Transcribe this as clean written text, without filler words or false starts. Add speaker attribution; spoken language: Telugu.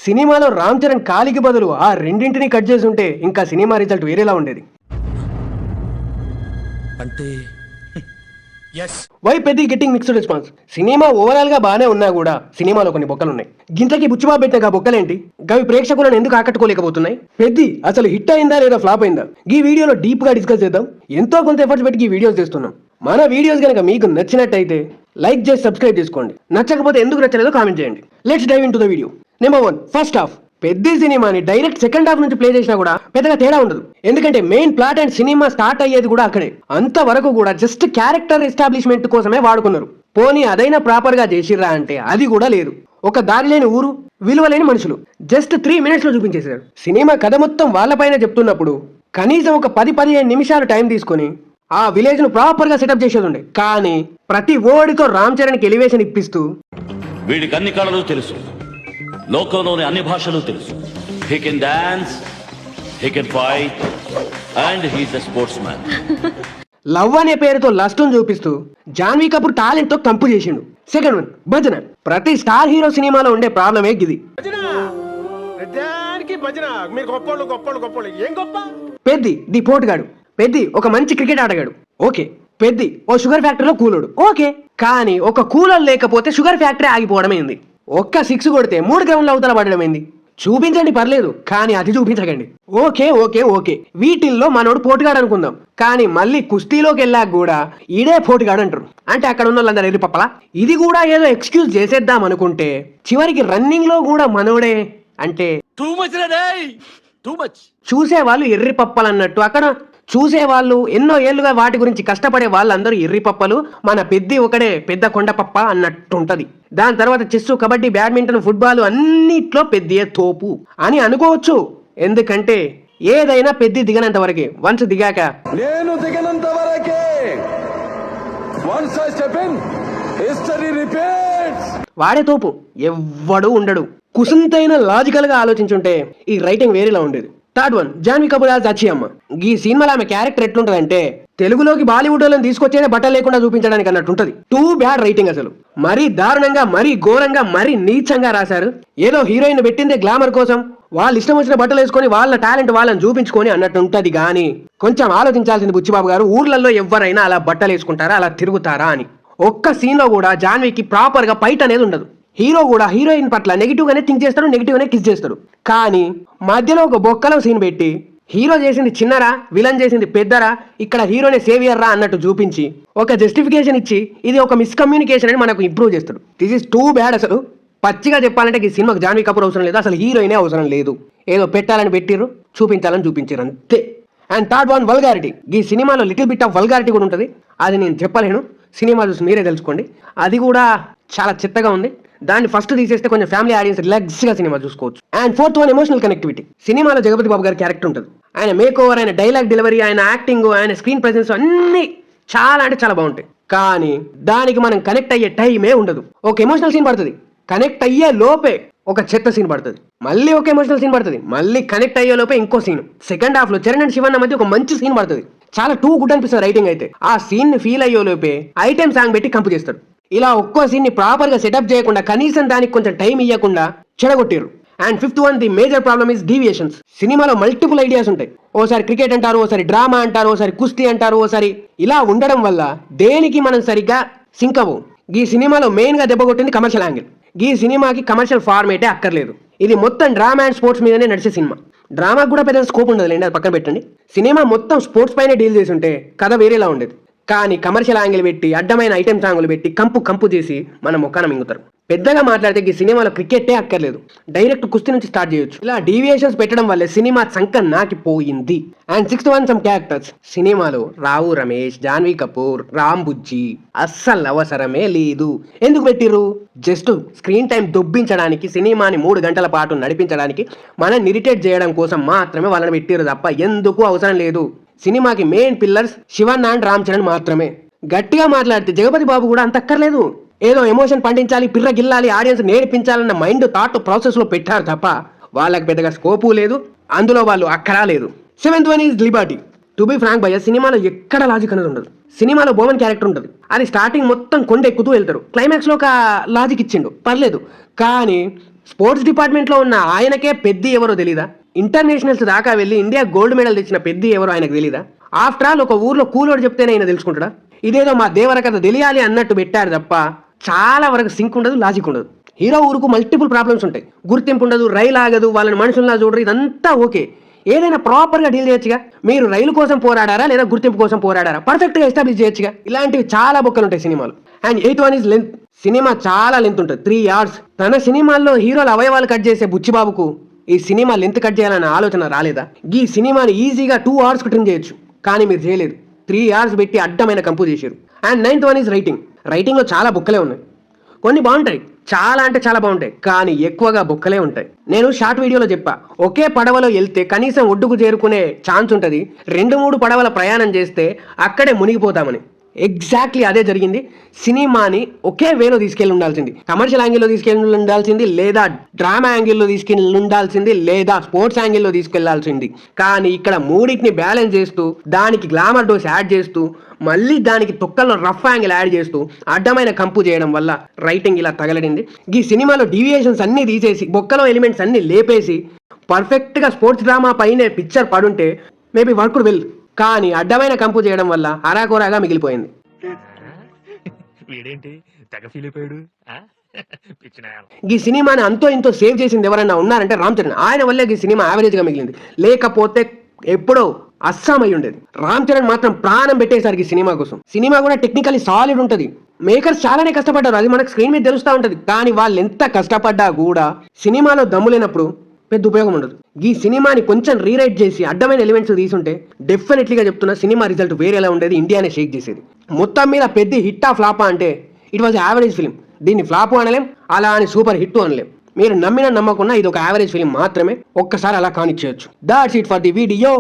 Speaker 1: సినిమాలో రామ్ చరణ్ కాలికి బదులు ఆ రెండింటిని కట్ చేసి ఉంటే ఇంకా సినిమా రిజల్ట్ వేరేలా ఉండేది.
Speaker 2: అంటే
Speaker 1: వై పెద్ద getting mixed response. Cinema overall గా బానే ఉన్నా కూడా సినిమాలో కొన్ని బొక్కలు ఉన్నాయి. గింతకి బుచ్చిబాబు పెట్టిన బొక్కలేంటి? గవి ప్రేక్షకులను ఎందుకు ఆకట్టుకోలేకపోతున్నాయి? పెద్ది అసలు హిట్ అయిందా లేదా ఫ్లాప్ అయిందా? ఈ వీడియోలో డీప్ గా డిస్కస్ చేద్దాం. ఎంతో కొంత ఎఫర్ట్స్ పెట్టి ఈ వీడియోస్ చేస్తున్నాం. మన వీడియోస్ కనుక మీకు నచ్చినట్టయితే లైక్ చేసి సబ్స్క్రైబ్ చేసుకోండి. నచ్చకపోతే ఎందుకు నచ్చలేదో కామెంట్ చేయండి. Let's dive into the video. Number 1, first half. పెద్ద సినిమాని డైరెక్ట్ సెకండ్ హాఫ్ నుంచి ప్లే చేసినా కూడా పెద్దగా తేడా ఉండదు. ఎందుకంటే main plot and cinema start అయ్యేది కూడా అక్కడే. అంతవరకు కూడా జస్ట్ క్యారెక్టర్ ఎస్టాబ్లిష్మెంట్ కోసమే వాడుకున్నారు. పోనీ అదైనా ప్రాపర్ గా చేసిర్రా అంటే అది కూడా లేదు. ఒక దారి లేని ఊరు, విలువలేని మనుషులు జస్ట్ 3 minutes లో చూపించేశారు. సినిమా కథ మొత్తం వాళ్ళపైన చెప్తున్నప్పుడు కనీసం ఒక 10-15 నిమిషాలు టైం తీసుకొని ఆ విలేజ్ ను ప్రాపర్ గా సెటప్ చేసేది ఉండే. కానీ ప్రతి వర్డ్తో రామ్ చరణ్ కి ఎలివేషన్ ఇప్పిస్తూ
Speaker 3: వీడికి అన్ని కళలు తెలుసు, లోకంలోని అన్ని భాషలు తెలుసు. He can dance, he can fight and he's a sports man.
Speaker 1: Love అనే పేరుతో లస్ట్ చూపిస్తూ జాన్వీ కపూర్ టాలెంట్ తో కంపు చేసిండు. సెకండ్ 1, భజన. ప్రతి స్టార్ హీరో సినిమాలో ఉండే ప్రాబ్లమే గిది. పెద్ది ది పోటుగాడు. పెద్ది ఒక మంచి క్రికెట్ ఆటగాడు, ఓకే. పెద్ది ఓ షుగర్ ఫ్యాక్టరీలో కూలోడు, ఓకే. కానీ ఒక కూలర్ లేకపోతే షుగర్ ఫ్యాక్టరీ ఆగిపోవడమైంది. ఒక్క 6 కొడితే 3 గ్రౌండ్ల అవతల పడడమైంది. చూపించండి పర్లేదు, కానీ అది చూపించకండి. ఓకే ఓకే ఓకే, వీటిల్లో మనోడు పోటుగాడు అనుకుందాం. కానీ మళ్ళీ కుస్తీలోకి వెళ్ళాక కూడా ఈడే పోటుగాడు అంటారు. అంటే అక్కడ ఉన్న వాళ్ళందరూ ఎర్రి పప్పలా. ఇది కూడా ఏదో ఎక్స్క్యూజ్ చేసేద్దాం అనుకుంటే చివరికి రన్నింగ్ లో కూడా మనోడే అంటే
Speaker 2: టూ మచ్.
Speaker 1: చూసే వాళ్ళు ఎర్రి పప్పలు అన్నట్టు. అక్కడ చూసే వాళ్ళు ఎన్నో ఏళ్లుగా వాటి గురించి కష్టపడే వాళ్ళందరూ ఎర్రి పప్పలు, మన పెద్ది ఒకడే పెద్ద కొండపప్ప అన్నట్టుంటది. దాని తర్వాత చెస్, కబడ్డీ, బ్యాడ్మింటన్, ఫుట్బాల్ అన్నిట్లో పెద్దే తోపు అని అనుకోవచ్చు. ఎందుకంటే ఏదైనా పెద్ది దిగనంత వరకే. వన్స్ దిగాక
Speaker 4: నేను దిగనంత వరకే.
Speaker 1: వాడే తోపు, ఎవ్వడు ఉండడు. కుసంతైన లాజికల్ గా ఆలోచించుంటే ఈ రైటింగ్ వేరేలా ఉండేది. థర్డ్ 1, జాన్వీ కపూర్ యాజ్ అచ్చి అమ్మ. ఈ సినిమాలో ఆమె క్యారెక్టర్ ఎట్లుంటదంటే తెలుగులోకి బాలీవుడ్ వాళ్ళని తీసుకొచ్చేదే బట్టలు లేకుండా చూపించడానికి అన్నట్టుంటది. టూ బ్యాడ్ రైటింగ్ అసలు. మరీ దారుణంగా, మరీ ఘోరంగా, మరీ నీచంగా రాశారు. ఏదో హీరోయిన్ పెట్టిందే గ్లామర్ కోసం, వాళ్ళు ఇష్టం వచ్చిన బట్టలు వేసుకొని వాళ్ళ టాలెంట్ వాళ్ళని చూపించుకొని అన్నట్టు ఉంటది. కానీ కొంచెం ఆలోచించాల్సింది బుచ్చిబాబు గారు. ఊర్లలో ఎవరైనా అలా బట్టలు వేసుకుంటారా, అలా తిరుగుతారా అని. ఒక్క సీన్ లో కూడా జాన్వీకి ప్రాపర్ గా ఫైట్ అనేది ఉండదు. హీరో కూడా హీరోయిన్ పట్ల నెగిటివ్ గానే థింక్ చేస్తాడు, నెగిటివ్ గానే కిస్ చేస్తాడు. కానీ మధ్యలో ఒక బొక్కలో సీన్ పెట్టి హీరో చేసింది చిన్నరా, విలన్ చేసింది పెద్దరా, ఇక్కడ హీరోనే సేవియర్ రా అన్నట్టు చూపించి ఒక జస్టిఫికేషన్ ఇచ్చి ఇది ఒక మిస్కమ్యూనికేషన్ అని మనకు ఇంప్రూవ్ చేస్తాడు. దిస్ ఇస్ టూ బ్యాడ్ అసలు. పచ్చిగా చెప్పాలంటే ఈ సినిమాకి జాన్వీ కపూర్ అవసరం లేదు, అసలు హీరోయినే అవసరం లేదు. ఏదో పెట్టాలని పెట్టిర్రు, చూపించాలని చూపించారు అంతే. And third 1, vulgarity. ఈ సినిమాలో లిటిల్ బిట్ ఆఫ్ వల్గారిటీ కూడా ఉంటుంది. అది నేను చెప్పలేను, సినిమా చూసి మీరే తెలుసుకోండి. అది కూడా చాలా చెత్తగా ఉంది. దాన్ని ఫస్ట్ తీసేస్తే కొంచెం ఫ్యామిలీ ఆడియన్స్ రిలాక్స్ గా సినిమా చూసుకోవచ్చు. And fourth 1, emotional connectivity. సినిమాలో జగపతి బాబు గారి క్యారెక్టర్ ఉంటుంది. ఆయన మేక్ ఓవర్, ఆయన డైలాగ్ డెలివరీ, ఆయన యాక్టింగ్, ఆయన స్క్రీన్ ప్రెసెన్స్ అన్ని చాలా అంటే చాలా బాగుంటాయి. కానీ దానికి మనం కనెక్ట్ అయ్యే టైమే ఉండదు. ఒక ఎమోషనల్ సీన్ పడుతుంది, కనెక్ట్ అయ్యే లోపే ఒక చెత్త సీన్ పడుతుంది. మళ్ళీ ఒక ఎమోషనల్ సీన్ పడుతుంది, మళ్ళీ కనెక్ట్ అయ్యే లోపే ఇంకో సీన్. సెకండ్ హాఫ్ లో చరణ్ అండ్ శివన్న మధ్య ఒక మంచి సీన్ పడుతుంది. చాలా టూ గుడ్ అనిపిస్తుంది రైటింగ్ అయితే. ఆ సీన్ ని ఫీల్ అయ్యే లోపే ఐటెం సాంగ్ పెట్టి కంపు చేస్తాడు. ఇలా ఒక్కో సీన్ ని ప్రాపర్ గా సెటప్ చేయకుండా, కనీసం దానికి కొంచెం టైం ఇవ్వకుండా చెడగొట్టారు. And fifth 1, the major problem is deviations. సినిమాలో మల్టిపుల్ ఐడియాస్ ఉంటాయి. ఓసారి క్రికెట్ అంటారు, ఓసారి డ్రామా అంటారు, ఓసారి కుస్తీ అంటారు, ఓసారి ఇలా ఉండడం వల్ల దేనికి మనం సరిగ్గా సింక్ అవ్వవు. ఈ సినిమాలో మెయిన్ గా దెబ్బ కొట్టింది కమర్షియల్ యాంగిల్. ఈ సినిమాకి కమర్షియల్ ఫార్మేటే అక్కర్లేదు. ఇది మొత్తం డ్రామా అండ్ స్పోర్ట్స్ మీదనే నడిచే సినిమా. డ్రామాకు కూడా పెద్ద స్కోప్ ఉండదులేండి, అది పక్కన పెట్టండి. సినిమా మొత్తం స్పోర్ట్స్ పైనే డీల్ చేసి ఉంటే కథ వేరేలా ఉండేది. కానీ కమర్షియల్ యాంగిల్ పెట్టి, అడ్డమైన ఐటెం సాంగులు పెట్టి కంపు చేసి మన ముఖాన మింగుతారు. పెద్దగా మాట్లాడితే ఈ సినిమాలో క్రికెటే అక్కర్లేదు, డైరెక్ట్ కుస్తీ నుంచి స్టార్ట్ చేయొచ్చు. ఇలా డీవియేషన్స్ పెట్టడం వల్లే సినిమా సంక నాకిపోయింది. And 6th 1, some characters. సినిమాలో రావు రమేష్, జాన్వీ కపూర్, రామ్ బుజ్జి అస్సలు అవసరమే లేదు. ఎందుకు పెట్టిర్రు? జస్ట్ స్క్రీన్ టైం దొబ్బించడానికి, సినిమాని 3 గంటల పాటు నడిపించడానికి, మనం ఇరిటేట్ చేయడం కోసం మాత్రమే వాళ్ళని పెట్టిర్రు తప్ప ఎందుకు అవసరం లేదు. సినిమాకి main pillars Shivanna and Ram Charan మాత్రమే. గట్టిగా మాట్లాడితే జగపతి బాబు కూడా అంత అక్కర్లేదు. ఏదో ఎమోషన్ పండించాలి, పిర్ర గిల్లాలి, ఆడియన్స్ నేర్పించాలన్న మైండ్ థాట్ ప్రాసెస్ లో పెట్టారు తప్ప వాళ్ళకి పెద్దగా స్కోపు లేదు, అందులో వాళ్ళు అక్కడా లేదు. 7th 1 is liberty. To be frank భయ్య, సినిమాలో ఎక్కడ లాజిక్ అనేది ఉండదు. సినిమాలో బోమన్ క్యారెక్టర్ ఉంటుంది, అది స్టార్టింగ్ మొత్తం కొండ ఎక్కుతూ వెళ్తారు, క్లైమాక్స్లో ఒక లాజిక్ ఇచ్చిండు పర్లేదు. కానీ స్పోర్ట్స్ డిపార్ట్మెంట్లో ఉన్న ఆయనకే పెద్ద ఎవరో తెలీదా? ఇంటర్నేషనల్స్ దాకా వెళ్ళి ఇండియా గోల్డ్ మెడల్ తెచ్చిన పెద్ద ఎవరో ఆయనకు తెలీదా? ఆఫ్టర్ ఆల్ ఒక ఊర్లో కూలోడు చెప్తేనే ఆయన తెలుసుకుంటాడా? ఇదేదో మా దేవర కథ తెలియాలి అన్నట్టు పెట్టారు తప్ప చాలా వరకు సింక్ ఉండదు, లాజిక్ ఉండదు. హీరో ఊరుకు మల్టిపుల్ ప్రాబ్లమ్స్ ఉంటాయి, గుర్తింపు ఉండదు, రైలు ఆగదు, వాళ్ళని మనుషుల్లా చూడరు, ఇదంతా ఓకే. ఏదైనా ప్రాపర్గా డీల్ చేయొచ్చుగా. మీరు రైలు కోసం పోరాడారా లేదా గుర్తింపు కోసం పోరాడారా పర్ఫెక్ట్గా ఎస్టాబ్లిష్ చేయొచ్చుగా. ఇలాంటివి చాలా బొక్కలు ఉంటాయి సినిమాలు. And 8 1 is length. సినిమా చాలా లెంత్ ఉంటుంది, 3 hours. తన సినిమాల్లో హీరోల అవయవాలు కట్ చేసే బుచ్చిబాబుకు ఈ సినిమా లెంత్ కట్ చేయాలన్న ఆలోచన రాలేదా? ఈ సినిమాని ఈజీగా 2 hours కు ట్రిమ్ చేయొచ్చు, కానీ మీరు చేయలేదు. 3 hours పెట్టి అడ్డమైన కంపు చేశారు. And 9th one is writing. రైటింగ్లో చాలా బుక్కలే ఉన్నాయి, కొన్ని బాగుంటాయి, చాలా అంటే చాలా బాగుంటాయి, కానీ ఎక్కువగా బొక్కలే ఉంటాయి. నేను షార్ట్ వీడియోలో చెప్పా, ఒకే పడవలో వెళ్తే కనీసం ఒడ్డుకు చేరుకునే ఛాన్స్ ఉంటుంది, 2-3 పడవల ప్రయాణం చేస్తే అక్కడే మునిగిపోతామని. ఎగ్జాక్ట్లీ అదే జరిగింది. సినిమాని ఒకే వేలో తీసుకెళ్ళి ఉండాల్సింది, కమర్షియల్ యాంగిల్లో తీసుకెళ్ళి ఉండాల్సింది, లేదా డ్రామా యాంగిల్లో తీసుకెళ్ళి ఉండాల్సింది, లేదా స్పోర్ట్స్ యాంగిల్లో తీసుకెళ్లాల్సింది. కానీ ఇక్కడ మూడింటిని బ్యాలెన్స్ చేస్తూ, దానికి గ్లామర్ డోస్ యాడ్ చేస్తూ, మళ్ళీ దానికి తొక్కల్లో రఫ్ యాంగిల్ యాడ్ చేస్తూ అడ్డమైన కంపు చేయడం వల్ల రైటింగ్ ఇలా తగలడింది. ఈ సినిమాలో డీవియేషన్స్ అన్నీ తీసేసి, బొక్కలో ఎలిమెంట్స్ అన్నీ లేపేసి పర్ఫెక్ట్గా స్పోర్ట్స్ డ్రామా పైనే పిక్చర్ పడుంటే మేబీ వర్క్ వెల్. కానీ అడ్డమైన కంపు చేయడం వల్ల అరాకొరాగా మిగిలిపోయింది.
Speaker 2: వీడేంటి తెగ ఫీల్ అయిపోయాడు.
Speaker 1: ఈ సినిమాని అంతో ఇంతో సేవ్ చేసింది ఎవరన్నా ఉన్నారంటే రామ్ చరణ్. ఆయన వల్లే ఈ సినిమా యావరేజ్ గా మిగిలింది, లేకపోతే ఎప్పుడో అస్సాం అయి ఉండేది. రామ్ చరణ్ మాత్రం ప్రాణం పెట్టేసరికి సినిమా కోసం. సినిమా కూడా టెక్నికల్లీ సాలిడ్ ఉంటుంది, మేకర్స్ చాలానే కష్టపడ్డారు, అది మనకు స్క్రీన్ మీద తెలుస్తూ ఉంటుంది. కానీ వాళ్ళు ఎంత కష్టపడ్డా కూడా సినిమాలో దమ్ము లేనప్పుడు పెద్ద ఉపయోగం ఉండదు. ఈ సినిమాని కొంచెం రీరైట్ చేసి అడ్డమైన ఎలిమెంట్స్ తీసుంటే డెఫినెట్లీగా చెప్తున్నా సినిమా రిజల్ట్ వేరేలా ఉండేది, ఇండియానే షేక్ చేసేది. మొత్తం మీద పెద్ద హిట్టా ఫ్లాపా అంటే ఇట్ వాజ్ యావరేజ్ ఫిలిం. దీన్ని ఫ్లాపు అనలేం, అలా అని సూపర్ హిట్ అనలేం. మీరు నమ్మినా నమ్మకున్నా ఇది ఒక యావరేజ్ ఫిలిం మాత్రమే, ఒక్కసారి అలా కానిచ్చేయచ్చు. That's it for the video.